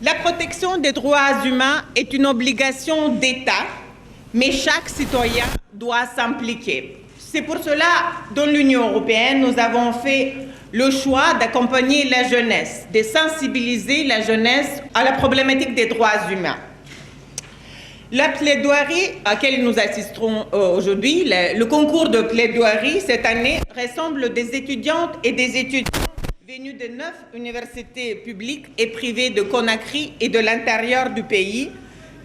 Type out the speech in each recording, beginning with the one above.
La protection des droits humains est une obligation d'État, mais chaque citoyen doit s'impliquer. C'est pour cela, dans l'Union européenne, nous avons fait le choix d'accompagner la jeunesse, de sensibiliser la jeunesse à la problématique des droits humains. La plaidoirie à laquelle nous assisterons aujourd'hui, le concours de plaidoirie cette année, rassemble des étudiantes et des étudiants venus de 9 universités publiques et privées de Conakry et de l'intérieur du pays,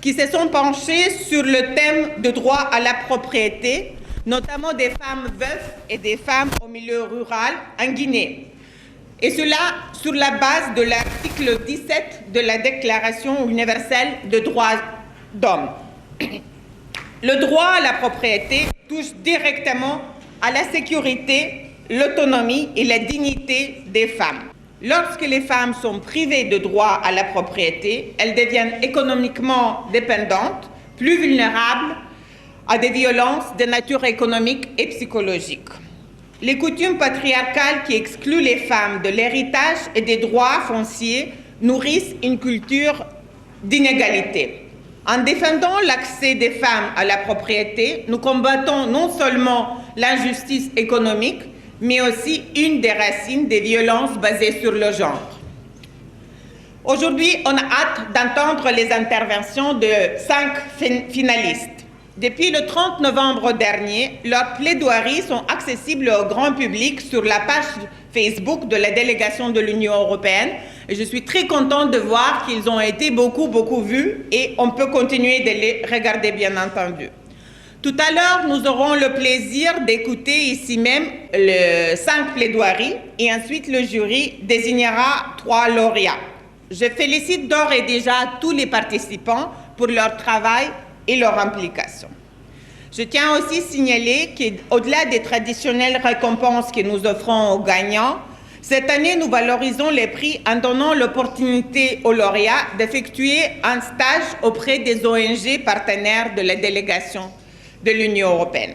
qui se sont penchés sur le thème de droit à la propriété, notamment des femmes veuves et des femmes au milieu rural en Guinée. Et cela sur la base de l'article 17 de la Déclaration universelle des droits d'homme. Le droit à la propriété touche directement à la sécurité, l'autonomie et la dignité des femmes. Lorsque les femmes sont privées de droit à la propriété, elles deviennent économiquement dépendantes, plus vulnérables à des violences de nature économique et psychologique. Les coutumes patriarcales qui excluent les femmes de l'héritage et des droits fonciers nourrissent une culture d'inégalité. En défendant l'accès des femmes à la propriété, nous combattons non seulement l'injustice économique, mais aussi une des racines des violences basées sur le genre. Aujourd'hui, on a hâte d'entendre les interventions de 5 finalistes. Depuis le 30 novembre dernier, leurs plaidoiries sont accessibles au grand public sur la page Facebook de la délégation de l'Union européenne. Et je suis très contente de voir qu'ils ont été beaucoup vus et on peut continuer de les regarder, bien entendu. Tout à l'heure, nous aurons le plaisir d'écouter ici même les 5 plaidoiries et ensuite le jury désignera 3 lauréats. Je félicite d'ores et déjà tous les participants pour leur travail et leur implication. Je tiens aussi à signaler qu'au-delà des traditionnelles récompenses que nous offrons aux gagnants, cette année, nous valorisons les prix en donnant l'opportunité aux lauréats d'effectuer un stage auprès des ONG partenaires de la délégation de l'Union européenne.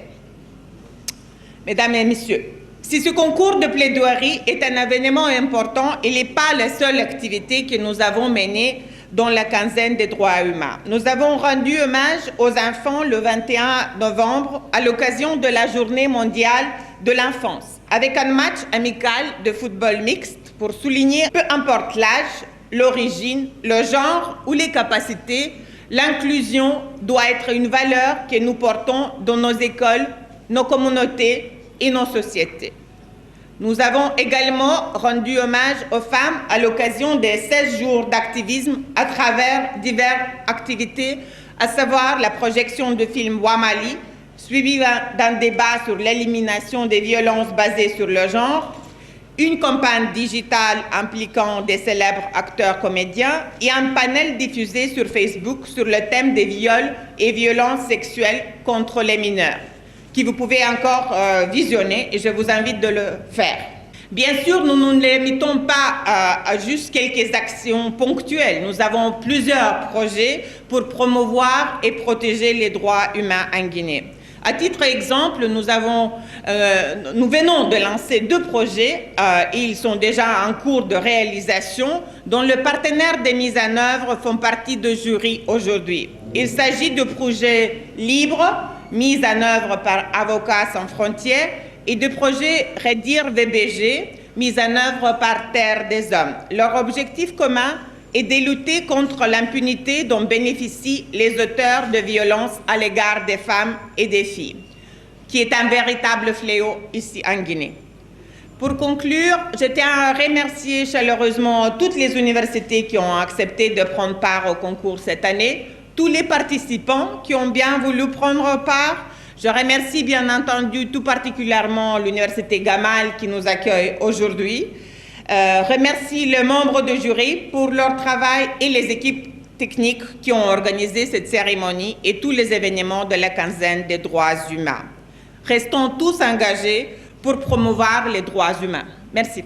Mesdames et messieurs, si ce concours de plaidoirie est un événement important, il n'est pas la seule activité que nous avons menée dans la quinzaine des droits humains. Nous avons rendu hommage aux enfants le 21 novembre à l'occasion de la Journée mondiale de l'enfance, avec un match amical de football mixte pour souligner, peu importe l'âge, l'origine, le genre ou les capacités, l'inclusion doit être une valeur que nous portons dans nos écoles, nos communautés et nos sociétés. Nous avons également rendu hommage aux femmes à l'occasion des 16 jours d'activisme à travers diverses activités, à savoir la projection de film Wamali, suivi d'un débat sur l'élimination des violences basées sur le genre, une campagne digitale impliquant des célèbres acteurs comédiens et un panel diffusé sur Facebook sur le thème des viols et violences sexuelles contre les mineurs, que vous pouvez encore visionner et je vous invite de le faire. Bien sûr, nous ne nous limitons pas à juste quelques actions ponctuelles. Nous avons plusieurs projets pour promouvoir et protéger les droits humains en Guinée. À titre d'exemple, nous venons de lancer 2 projets, ils sont déjà en cours de réalisation, dont les partenaires de mise en œuvre font partie de jury aujourd'hui. Il s'agit de projets libres, mis en œuvre par Avocats sans frontières, et de projets Redire VBG, mis en œuvre par Terre des Hommes. Leur objectif commun est de lutter contre l'impunité dont bénéficient les auteurs de violences à l'égard des femmes et des filles, qui est un véritable fléau ici en Guinée. Pour conclure, je tiens à remercier chaleureusement toutes les universités qui ont accepté de prendre part au concours cette année, tous les participants qui ont bien voulu prendre part. Je remercie bien entendu tout particulièrement l'Université Gamal qui nous accueille aujourd'hui. Remercie les membres du jury pour leur travail et les équipes techniques qui ont organisé cette cérémonie et tous les événements de la quinzaine des droits humains. Restons tous engagés pour promouvoir les droits humains. Merci.